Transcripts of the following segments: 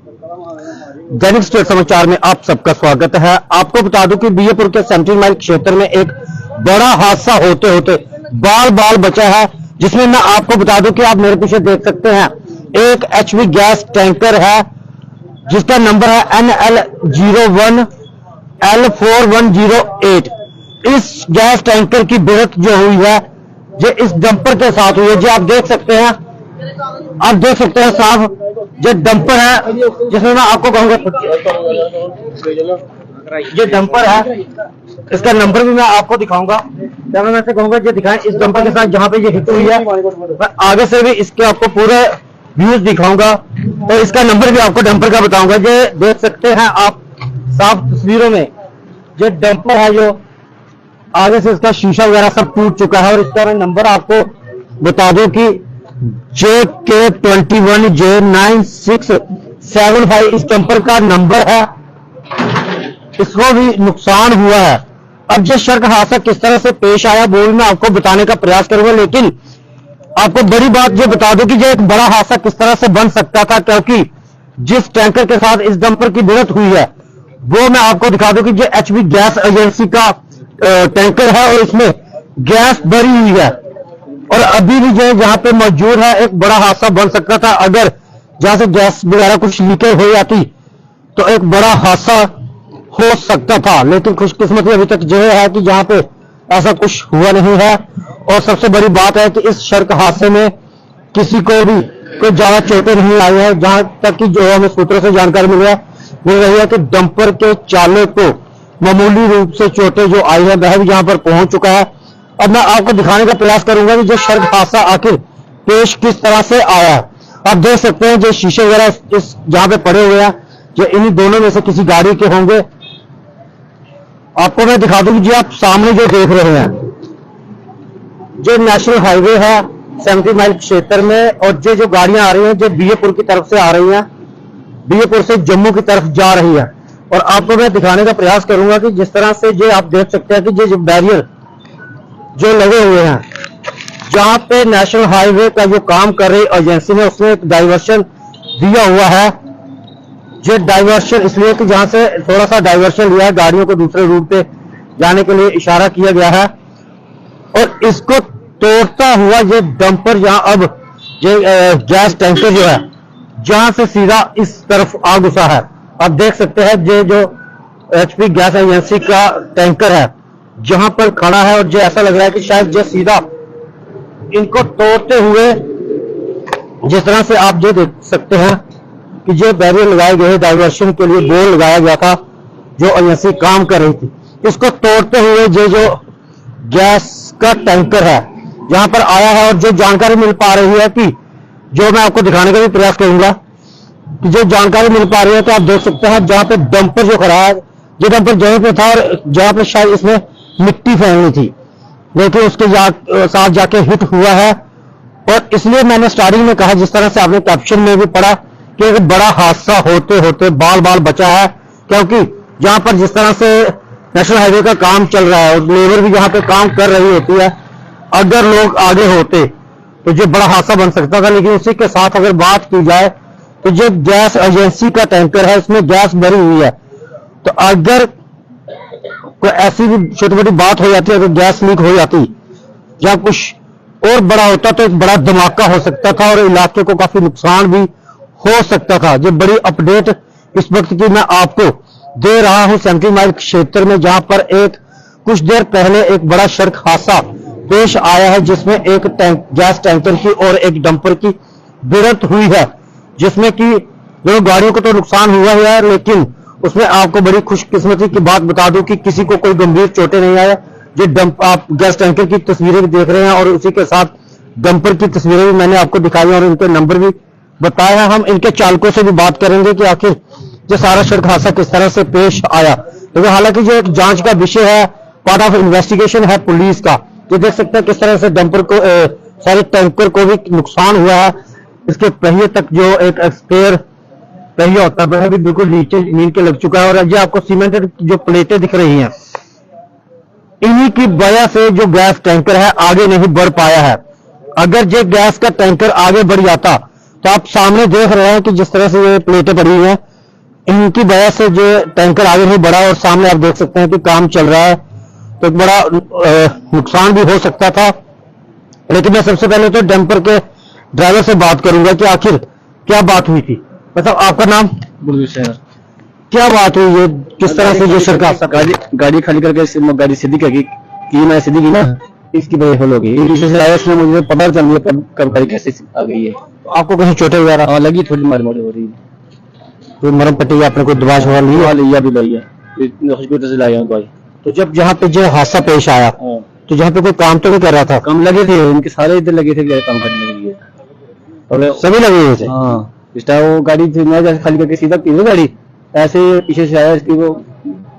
दैनिक state समाचार में आप सबका स्वागत है। आपको बता दूं कि बीएपुर के 17 माइल क्षेत्र में एक बड़ा हादसा होते होते बाल बाल बचा है, जिसमें मैं आपको बता दूं कि आप मेरे पीछे देख सकते हैं एक एचपी गैस टैंकर है जिसका नंबर है NL01L4108। इस गैस टैंकर की भिड़ंत जो हुई है ये इस डंपर के साथ हुई है। जी आप देख सकते हैं साहब, ये डंपर है जिसमें मैं आपको कहूंगा, ये डंपर है, इसका नंबर भी मैं आपको दिखाऊंगा। मैं से कहूंगा ये दिखाएं इस डंपर के साथ जहां पे ये हिट हुई है। मैं आगे से भी इसके आपको पूरे व्यूज दिखाऊंगा तो इसका नंबर भी आपको डंपर का बताऊंगा। ये देख सकते हैं आप साफ तस्वीरों में, ये डंपर है जो आगे से इसका शीशा वगैरह सब टूट चुका है। और इसका नंबर आपको बता दो कि JK21J9675 इस डंपर का नंबर है। इसको भी नुकसान हुआ है। अब ये सड़क हादसा किस तरह से पेश आया वो मैं आपको बताने का प्रयास करूंगा, लेकिन आपको बड़ी बात ये बता दूं कि ये एक बड़ा हादसा किस तरह से बन सकता था, क्योंकि जिस टैंकर के साथ इस डंपर की भिड़ंत हुई है वो मैं आपको दिखा दूं कि ये एचपी गैस एजेंसी का टैंकर है और इसमें गैस भरी हुई है। और अभी भी जो जहां पे मौजूद है एक बड़ा हादसा बन सकता था। अगर जहां से गैस वगैरह कुछ लीकेज हो जाती तो एक बड़ा हादसा हो सकता था, लेकिन खुशकिस्मती अभी तक जो है कि जहां पे ऐसा कुछ हुआ नहीं है। और सबसे बड़ी बात है कि इस सड़क हादसे में किसी को भी कोई ज्यादा चोटें नहीं आई है। जहां तक कि जो हमें सूत्रों से जानकारी मिल रही है कि डंपर के चालक को मामूली रूप से चोटें जो आई है वह भी यहां पर पहुंच चुका है। अब मैं आपको दिखाने का प्रयास करूंगा कि जो सड़क हादसा आखिर पेश किस तरह से आया। आप देख सकते हैं जो शीशे वगैरह इस जहां पे पड़े हुए हैं जो इन्हीं दोनों में से किसी गाड़ी के होंगे। आपको मैं दिखा दूं कि जी आप सामने जो देख रहे हैं जो नेशनल हाईवे है 70 माइल क्षेत्र में, और जो गाड़ियां आ रही हैं जो बीएपुर की तरफ से आ रही हैं, बीएपुर से जम्मू की तरफ जा रही है। और आपको मैं दिखाने का प्रयास करूंगा कि जिस तरह से जो आप देख सकते हैं कि जो बैरियर जो लगे हुए हैं जहां पे नेशनल हाईवे का जो काम कर रही एजेंसी ने उसने एक डाइवर्शन दिया हुआ है। जो डाइवर्शन इसलिए कि जहां से थोड़ा सा डाइवर्शन लिया है, गाड़ियों को दूसरे रूट पे जाने के लिए इशारा किया गया है। और इसको तोड़ता हुआ ये डंपर जहां अब ये गैस टैंकर जो है जहां से सीधा इस तरफ आ घुसा है। आप देख सकते हैं ये जो एचपी गैस एजेंसी का टैंकर है जहां पर खड़ा है, और जो ऐसा लग रहा है कि शायद जो सीधा इनको तोड़ते हुए, जिस तरह से आप जो देख सकते हैं कि जो बैरियर लगाए गए डाइवर्शन के लिए बोर्ड लगाया गया था जो एजेंसी काम कर रही थी, इसको तोड़ते हुए जो गैस का टैंकर है जहां पर आया है। और जो जानकारी मिल पा रही है कि जो मैं आपको दिखाने का भी प्रयास करूंगा कि जो जानकारी मिल पा रही है तो आप देख सकते हैं जहां पे डंपर जो खड़ा है, जो डंपर जगह पे था और जहां पे शायद इसने मिट्टी फेंकनी थी, लेकिन उसके साथ जाके हिट हुआ है। और इसलिए मैंने स्टार्टिंग में कहा, जिस तरह से आपने कैप्शन में भी पढ़ा, कि एक बड़ा हादसा होते होते बाल बाल बचा है। क्योंकि जहां पर जिस तरह से नेशनल हाईवे का काम चल रहा है और लेबर भी जहां पे काम कर रही होती है, अगर लोग आगे होते तो जो बड़ा हादसा बन सकता था। लेकिन उसी के साथ अगर बात की जाए तो जो गैस एजेंसी का टैंकर है इसमें गैस भरी हुई है, तो अगर कोई ऐसी भी छोटी मोटी बात हो जाती है, अगर गैस लीक हो जाती या कुछ और बड़ा होता तो एक बड़ा धमाका हो सकता था और इलाके को काफी नुकसान भी हो सकता था। जो बड़ी अपडेट इस वक्त की मैं आपको दे रहा हूं 70 माइल क्षेत्र में, जहां पर एक कुछ देर पहले एक बड़ा सड़क हादसा पेश आया है जिसमें एक गैस टैंकर की और एक डंपर की भिड़ंत हुई है, जिसमें कि दोनों गाड़ियों को तो नुकसान हुआ है, लेकिन उसमें आपको बड़ी खुशकिस्मती की बात बता दूं कि किसी को कोई गंभीर चोटें नहीं आया। जो आप गैस टैंकर की तस्वीरें भी देख रहे हैं और उसी के साथ डंपर की तस्वीरें भी मैंने आपको दिखाई और उनके नंबर भी बताया है। हम इनके चालकों से भी बात करेंगे कि आखिर जो सारा सड़क हादसा किस तरह से पेश आया। तो हालांकि जो एक जांच का विषय है, पार्ट ऑफ इन्वेस्टिगेशन है पुलिस का। जो देख सकते हैं किस तरह से डंपर को सारे टैंकर को भी नुकसान हुआ है। इसके पहिए तक जो एक स्पेयर पहिया होता है वह भी बिल्कुल नीचे नील के लग चुका है। और ये आपको सीमेंटेड जो प्लेटें दिख रही हैं, इन्हीं की वजह से जो गैस टैंकर है आगे नहीं बढ़ पाया है। अगर ये गैस का टैंकर आगे बढ़ जाता तो आप सामने देख रहे हैं कि जिस तरह से ये प्लेटें पड़ी हुई हैं, इनकी वजह से जो टैंकर आगे नहीं बढ़ा, और सामने आप देख सकते हैं कि काम चल रहा है, तो एक बड़ा नुकसान भी हो सकता था। लेकिन मैं सबसे पहले तो डंपर के ड्राइवर से बात करूंगा कि आखिर क्या बात हुई थी। मतलब आपका नाम? बुलबुल शहर। क्या बात हुई है, किस तरह से जो सरकार गाड़ी खाली करके गाड़ी सीधी की मैं सीधी की ना, इसकी वजह फॉलो की पीछे से आया, इसमें मुझे पता चल गया कब गाड़ी कैसे आ गई है। आपको कहीं चोटें वगैरह? हाँ लगी, थोड़ी मारी मोटी हो रही है। तो मरम पट्टी आपने कोई दवा शवा ली? हाँ लिया भी लिया, हॉस्पिटल से लाया दवाई। तो जब जहाँ पे जो हादसा पेश आया, तो जहाँ पे कोई काम तो नहीं कर रहा था? काम लगे थे इनके सारे, इधर लगे थे काम करने के लिए, और सभी लगे हुए थे। हाँ इस टाइम वो गाड़ी थी, मैं जैसे खाली करके सीधा पीछे गाड़ी ऐसे पीछे से आया, इसकी वो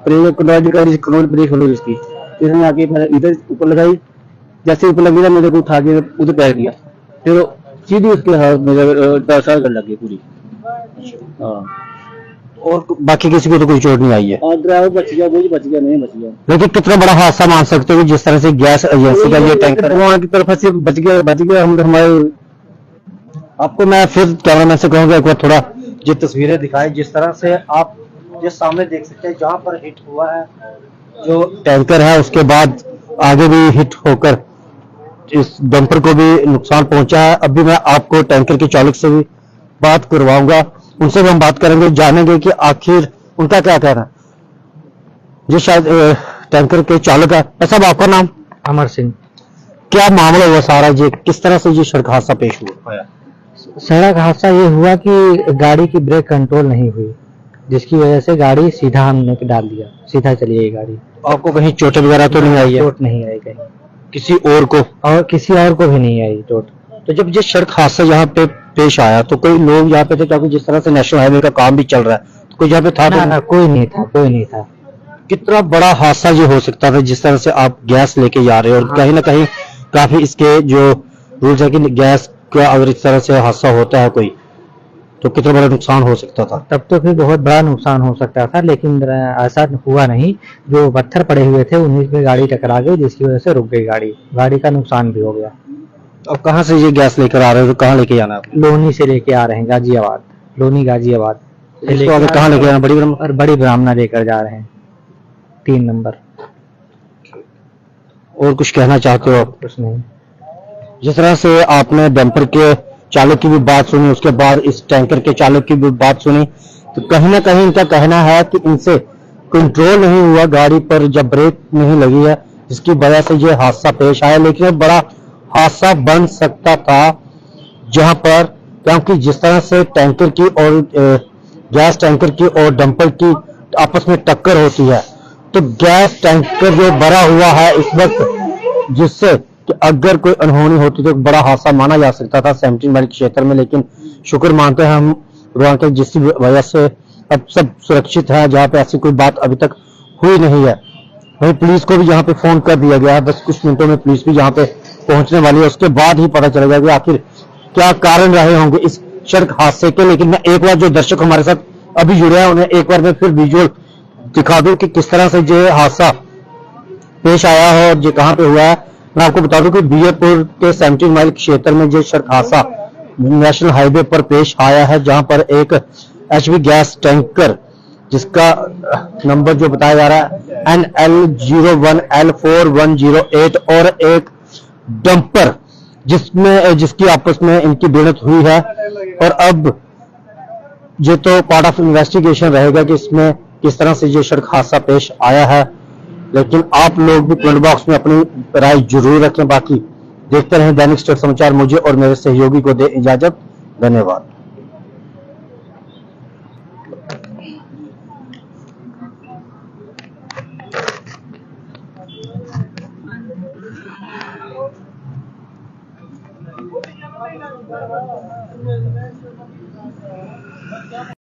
ब्रेक खोलो इसकी, इसने आके इधर ऊपर लगाई, जैसे ऊपर लगी ना मेरे को उठा के उधर पैर दिया, फिर सीधी उसके हाथ मेरे दर्शार कर लगी पूरी। हाँ और बाकी किसी को तो कोई चोट नहीं आई है? और ड्राइवर बच गया, वो बच गया, नहीं बच गया। लेकिन कितना बड़ा हादसा मान सकते हो जिस तरह से गैस एजेंसी का ये टैंकर वहाँ की तरफ से बच गया हम हमारे। आपको मैं फिर कैमरामैन से कहूंगा एक बार थोड़ा ये तस्वीरें दिखाएं, जिस तरह से आप ये सामने देख सकते हैं जहां पर हिट हुआ है जो टैंकर है, उसके बाद आगे भी हिट होकर इस डंपर को भी नुकसान पहुंचा है। अभी मैं आपको टैंकर के चालक से भी बात करवाऊंगा, उनसे भी हम बात करेंगे, जानेंगे कि आखिर उनका क्या कहना है। ये शायद टैंकर के चालक है। साहब आपका नाम? अमर सिंह। क्या मामला हुआ सारा, ये किस तरह से ये सड़क हादसा पेश हुआ? सड़क हादसा ये हुआ कि गाड़ी की ब्रेक कंट्रोल नहीं हुई, जिसकी वजह से गाड़ी सीधा हमने डाल दिया, सीधा चली गई गाड़ी। आपको कहीं चोट वगैरह तो नहीं आई है? चोट नहीं आई कहीं, किसी और को? और किसी और को भी नहीं आई चोट। तो जब ये सड़क हादसा यहाँ पे पेश आया तो कोई लोग यहाँ पे थे? क्योंकि जिस तरह से नेशनल हाईवे का काम भी चल रहा है, तो कोई यहाँ पे था? ना, कोई नहीं था, कोई नहीं था। कितना बड़ा हादसा ये हो सकता था, जिस तरह से आप गैस लेके जा रहे हो, और कहीं ना कहीं काफी इसके जो रूल्स है कि गैस का अगर इस तरह से हादसा होता है कोई, तो कितना बड़ा नुकसान हो सकता था। तब तो फिर बहुत बड़ा नुकसान हो सकता था, लेकिन ऐसा हुआ नहीं। जो पत्थर पड़े हुए थे उन्हीं पे गाड़ी टकरा गई, जिसकी वजह से रुक गई गाड़ी का नुकसान भी हो गया। अब कहाँ से ये गैस लेकर आ रहे हो, तो कहाँ लेके जाना है? लोनी से लेके आ रहे हैं, गाजियाबाद, लोनी गाजियाबाद। इसको आगे कहाँ लेके जाना? बड़ी ब्राह्मणा लेकर जा रहे हैं, 3 नंबर। और कुछ कहना चाहते हो आप? कुछ नहीं। जिस तरह से आपने डंपर के चालक की भी बात सुनी, उसके बाद इस टैंकर के चालक की भी बात सुनी, तो कहीं ना कहीं इनका कहना है कि इनसे कंट्रोल नहीं हुआ गाड़ी पर, जब ब्रेक नहीं लगी है, जिसकी वजह से ये हादसा पेश आया। लेकिन एक बड़ा हादसा बन सकता था जहां पर, क्योंकि जिस तरह से टैंकर की और गैस टैंकर की और डंपर की आपस में टक्कर होती है, तो गैस टैंकर जो भरा हुआ है इस वक्त, जिससे कि अगर कोई अनहोनी होती तो एक बड़ा हादसा माना जा सकता था 17 माइल क्षेत्र में। लेकिन शुक्र मानते हैं हम भगवान के, जिसकी वजह से अब सब सुरक्षित है, जहाँ पे ऐसी कोई बात अभी तक हुई नहीं है। वहीं पुलिस को भी यहाँ पे फोन कर दिया गया है, बस कुछ मिनटों में पुलिस भी यहाँ पे पहुंचने वाली है, उसके बाद ही पता चलेगा कि आखिर क्या कारण रहे होंगे इस सड़क हादसे के। लेकिन मैं एक बार जो दर्शक हमारे साथ अभी जुड़े हैं उन्हें एक बार मैं फिर विजुअल दिखा दूं कि किस तरह से ये हादसा पेश आया है और ये कहाँ पे हुआ है। मैं आपको बता दूं कि बीएपुर के 17 माइल क्षेत्र में ये सड़क हादसा नेशनल हाईवे पर पेश आया है, जहां पर एक एचपी गैस टैंकर, जिसका नंबर जो बताया जा रहा है NL01L4108, और एक डंपर जिसकी आपस में इनकी भिड़ंत हुई है। और अब ये तो पार्ट ऑफ इन्वेस्टिगेशन रहेगा कि इसमें किस तरह से ये सड़क हादसा पेश आया है। लेकिन आप लोग भी कमेंट बॉक्स में अपनी राय जरूर रखें। बाकी देखते रहें दैनिक स्टेट समाचार। मुझे और मेरे सहयोगी को दे इजाजत। धन्यवाद।